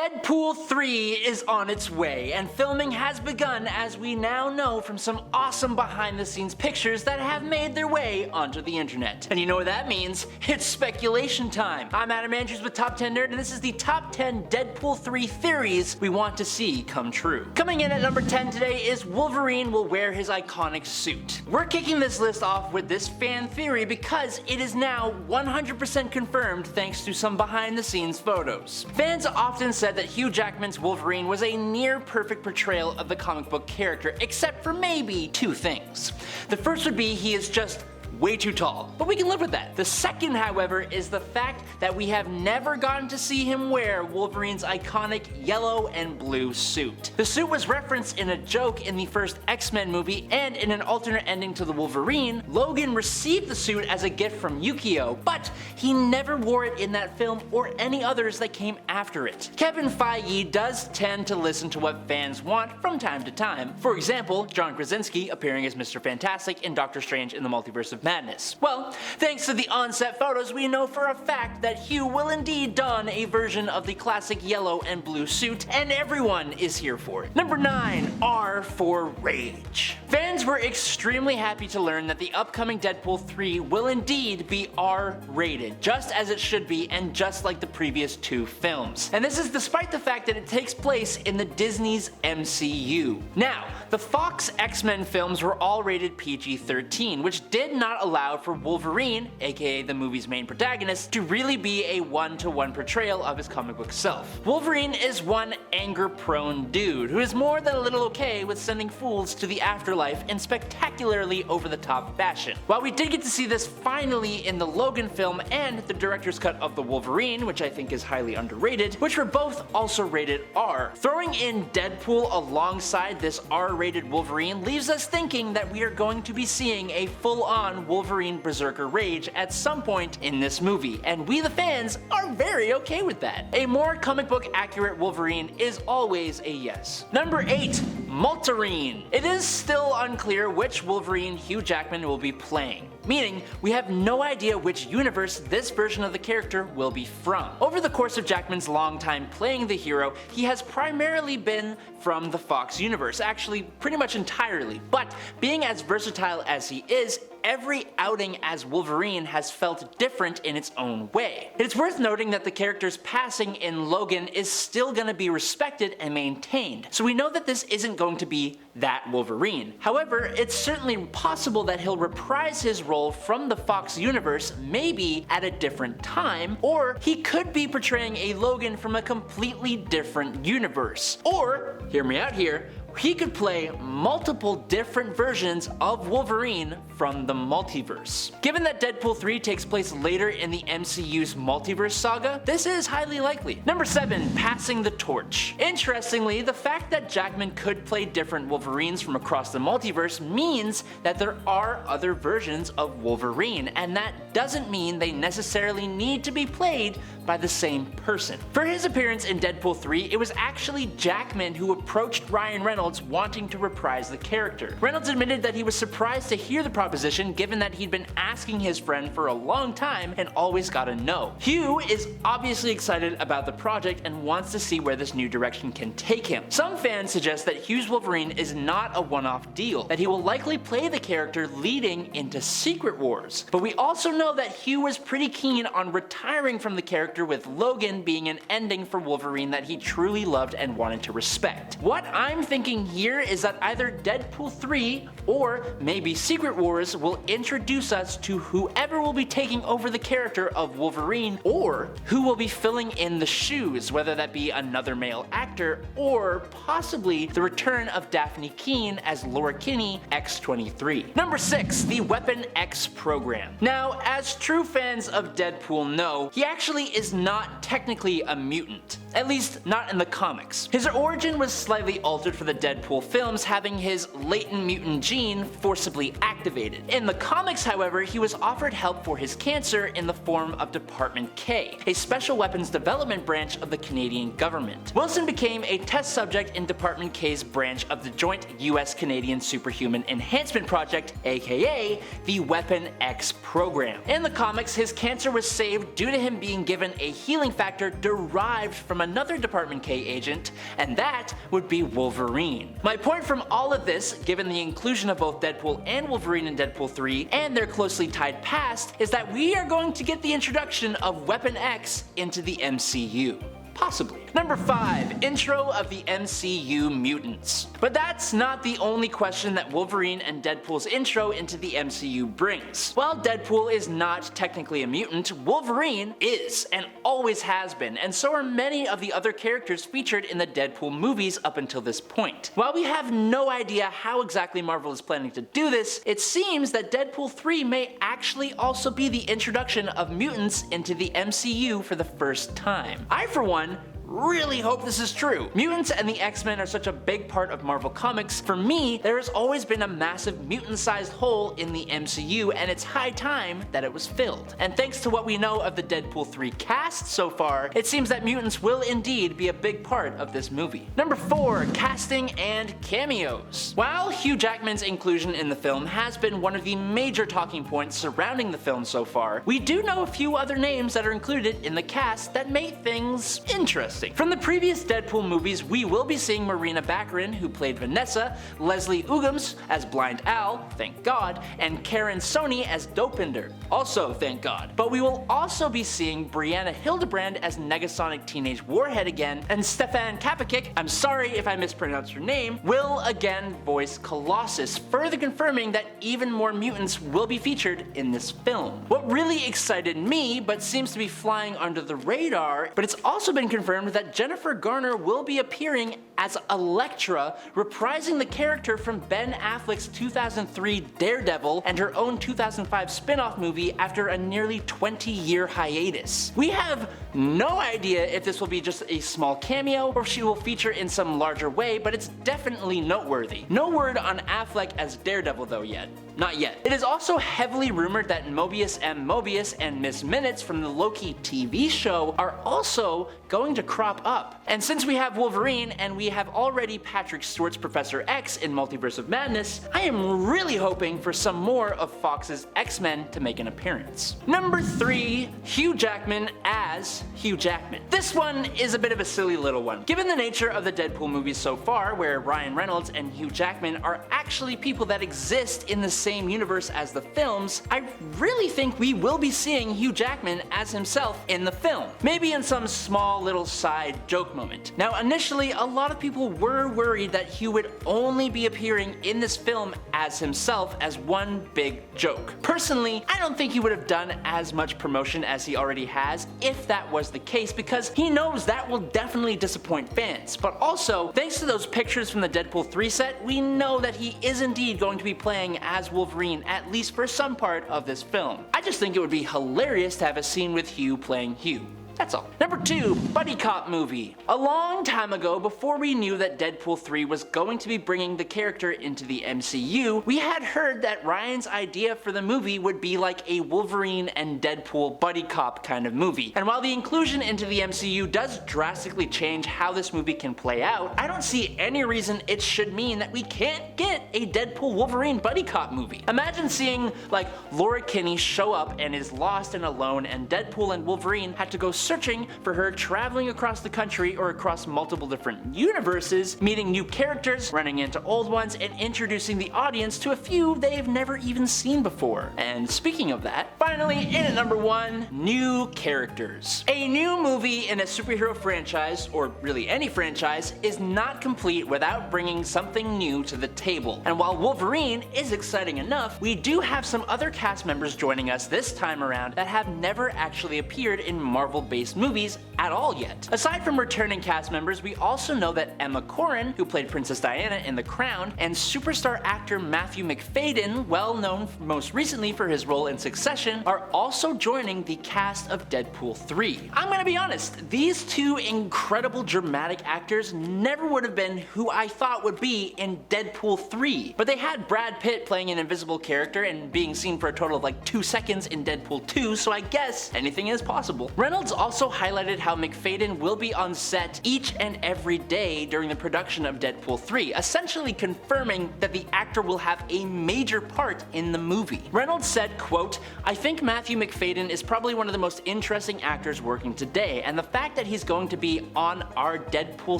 Deadpool 3 is on its way, and filming has begun, as we now know from some awesome behind the scenes pictures that have made their way onto the internet. And you know what that means? It's speculation time. I'm Adam Andrews with Top 10 Nerd, and this is the Top 10 Deadpool 3 theories we want to see come true. Coming in at number 10 today is Wolverine will wear his iconic suit. We're kicking this list off with this fan theory because it is now 100% confirmed thanks to some behind the scenes photos. Fans often said that Hugh Jackman's Wolverine was a near perfect portrayal of the comic book character, except for maybe two things. The first would be he is just way too tall, but we can live with that. The second, however, is the fact that we have never gotten to see him wear Wolverine's iconic yellow and blue suit. The suit was referenced in a joke in the first X-Men movie, and in an alternate ending to the Wolverine, Logan received the suit as a gift from Yukio, but he never wore it in that film or any others that came after it. Kevin Feige does tend to listen to what fans want from time to time. For example, John Krasinski appearing as Mr. Fantastic in Doctor Strange in the Multiverse of Madness. Well, thanks to the on-set photos, we know for a fact that Hugh will indeed don a version of the classic yellow and blue suit, and everyone is here for it. Number 9, R for Rage. Fans were extremely happy to learn that the upcoming Deadpool 3 will indeed be R-rated, just as it should be and just like the previous two films. And this is despite the fact that it takes place in the Disney's MCU. Now, the Fox X-Men films were all rated PG-13, which did not allow for Wolverine, aka the movie's main protagonist, to really be a one-to-one portrayal of his comic book self. Wolverine is one anger-prone dude who is more than a little okay with sending fools to the afterlife in spectacularly over-the-top fashion. While we did get to see this finally in the Logan film and the director's cut of the Wolverine, which I think is highly underrated, which were both also rated R, throwing in Deadpool alongside this R-rated Wolverine leaves us thinking that we are going to be seeing a full-on Wolverine Berserker Rage at some point in this movie, and we the fans are very okay with that. A more comic book accurate Wolverine is always a yes. Number 8, Multiverse. It is still unclear which Wolverine Hugh Jackman will be playing, meaning we have no idea which universe this version of the character will be from. Over the course of Jackman's long time playing the hero, he has primarily been from the Fox universe, actually pretty much entirely, but being as versatile as he is, every outing as Wolverine has felt different in its own way. It's worth noting that the character's passing in Logan is still going to be respected and maintained, so we know that this isn't going to be that Wolverine. However, it's certainly possible that he'll reprise his role from the Fox universe, maybe at a different time, or he could be portraying a Logan from a completely different universe. Or, hear me out here, he could play multiple different versions of Wolverine from the multiverse. Given that Deadpool 3 takes place later in the MCU's multiverse saga, this is highly likely. Number 7, passing the torch. Interestingly, the fact that Jackman could play different Wolverines from across the multiverse means that there are other versions of Wolverine, and that doesn't mean they necessarily need to be played by the same person. For his appearance in Deadpool 3, it was actually Jackman who approached Ryan Reynolds wanting to reprise the character. Reynolds admitted that he was surprised to hear the proposition given that he'd been asking his friend for a long time and always got a no. Hugh is obviously excited about the project and wants to see where this new direction can take him. Some fans suggest that Hugh's Wolverine is not a one-off deal, that he will likely play the character leading into Secret Wars. But we also know that Hugh was pretty keen on retiring from the character, with Logan being an ending for Wolverine that he truly loved and wanted to respect. What I'm thinking here is that either Deadpool 3 or maybe Secret Wars will introduce us to whoever will be taking over the character of Wolverine, or who will be filling in the shoes, whether that be another male actor or possibly the return of Daphne Keane as Laura Kinney X-23. Number 6, the Weapon X program. Now, as true fans of Deadpool know, he actually is not technically a mutant, at least not in the comics. His origin was slightly altered for the Deadpool films, having his latent mutant gene forcibly activated. In the comics, however, he was offered help for his cancer in the form of Department K, a special weapons development branch of the Canadian government. Wilson became a test subject in Department K's branch of the joint US-Canadian Superhuman Enhancement Project, aka the Weapon X program. In the comics, his cancer was saved due to him being given a healing factor derived from another Department K agent, and that would be Wolverine. My point from all of this, given the inclusion of both Deadpool and Wolverine in Deadpool 3 and their closely tied past, is that we are going to get the introduction of Weapon X into the MCU. Possibly. Number 5. Intro of the MCU Mutants. But that's not the only question that Wolverine and Deadpool's intro into the MCU brings. While Deadpool is not technically a mutant, Wolverine is, and always has been, and so are many of the other characters featured in the Deadpool movies up until this point. While we have no idea how exactly Marvel is planning to do this, it seems that Deadpool 3 may actually also be the introduction of mutants into the MCU for the first time. I, for one, really hope this is true. Mutants and the X-Men are such a big part of Marvel Comics. For me, there has always been a massive mutant-sized hole in the MCU, and it's high time that it was filled. And thanks to what we know of the Deadpool 3 cast so far, it seems that mutants will indeed be a big part of this movie. Number 4. Casting and cameos. While Hugh Jackman's inclusion in the film has been one of the major talking points surrounding the film so far, we do know a few other names that are included in the cast that make things interesting. From the previous Deadpool movies, we will be seeing Marina Baccarin, who played Vanessa, Leslie Uggams as Blind Al, thank God, and Karen Sony as Dopinder, also thank God. But we will also be seeing Brianna Hildebrand as Negasonic Teenage Warhead again, and Stefan Kapikic, I'm sorry if I mispronounced your name, will again voice Colossus, further confirming that even more mutants will be featured in this film. What really excited me, but seems to be flying under the radar, but it's also been confirmed that Jennifer Garner will be appearing as Elektra, reprising the character from Ben Affleck's 2003 Daredevil and her own 2005 spin-off movie after a nearly 20-year hiatus. We have no idea if this will be just a small cameo or if she will feature in some larger way, but it's definitely noteworthy. No word on Affleck as Daredevil though yet. Not yet. It is also heavily rumored that Mobius M. Mobius and Miss Minutes from the Loki TV show are also going to crop up. And since we have Wolverine and we have already Patrick Stewart's Professor X in Multiverse of Madness, I am really hoping for some more of Fox's X-Men to make an appearance. Number 3. Hugh Jackman as Hugh Jackman. This one is a bit of a silly little one. Given the nature of the Deadpool movies so far, where Ryan Reynolds and Hugh Jackman are actually people that exist in the same universe as the films, I really think we will be seeing Hugh Jackman as himself in the film. Maybe in some small little side joke moment. Now initially, a lot of people were worried that Hugh would only be appearing in this film as himself as one big joke. Personally, I don't think he would have done as much promotion as he already has if that was the case, because he knows that will definitely disappoint fans. But also, thanks to those pictures from the Deadpool 3 set, we know that he is indeed going to be playing as Wolverine, at least for some part of this film. I just think it would be hilarious to have a scene with Hugh playing Hugh. That's all. Number 2. Buddy Cop movie. A long time ago, before we knew that Deadpool 3 was going to be bringing the character into the MCU, we had heard that Ryan's idea for the movie would be like a Wolverine and Deadpool buddy cop kind of movie. And while the inclusion into the MCU does drastically change how this movie can play out, I don't see any reason it should mean that we can't get a Deadpool Wolverine buddy cop movie. Imagine seeing like Laura Kinney show up and is lost and alone, and Deadpool and Wolverine had to go searching for her, traveling across the country or across multiple different universes, meeting new characters, running into old ones, and introducing the audience to a few they've never even seen before. And speaking of that, finally in at number 1, new characters. A new movie in a superhero franchise, or really any franchise, is not complete without bringing something new to the table. And while Wolverine is exciting enough, we do have some other cast members joining us this time around that have never actually appeared in Marvel-based movies at all yet. Aside from returning cast members, we also know that Emma Corrin, who played Princess Diana in The Crown, and superstar actor Matthew McFadyen, well known most recently for his role in Succession, are also joining the cast of Deadpool 3. I'm gonna be honest, these two incredible dramatic actors never would have been who I thought would be in Deadpool 3, but they had Brad Pitt playing an invisible character and being seen for a total of like 2 seconds in Deadpool 2, so I guess anything is possible. Reynolds also highlighted how McFadden will be on set each and every day during the production of Deadpool 3, essentially confirming that the actor will have a major part in the movie. Reynolds said, quote, "I think Matthew McFadden is probably one of the most interesting actors working today, and the fact that he's going to be on our Deadpool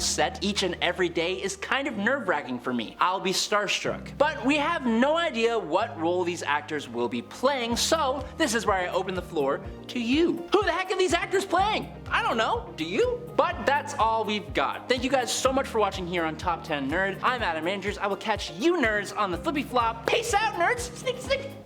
set each and every day is kind of nerve-wracking for me. I'll be starstruck." But we have no idea what role these actors will be playing, so this is where I open the floor to you. Who the heck are these actors playing? I don't know, do you? But that's all we've got. Thank you guys so much for watching here on Top 10 Nerd. I'm Adam Andrews. I will catch you nerds on the flippy flop. Peace out, nerds! Sneak, sneak!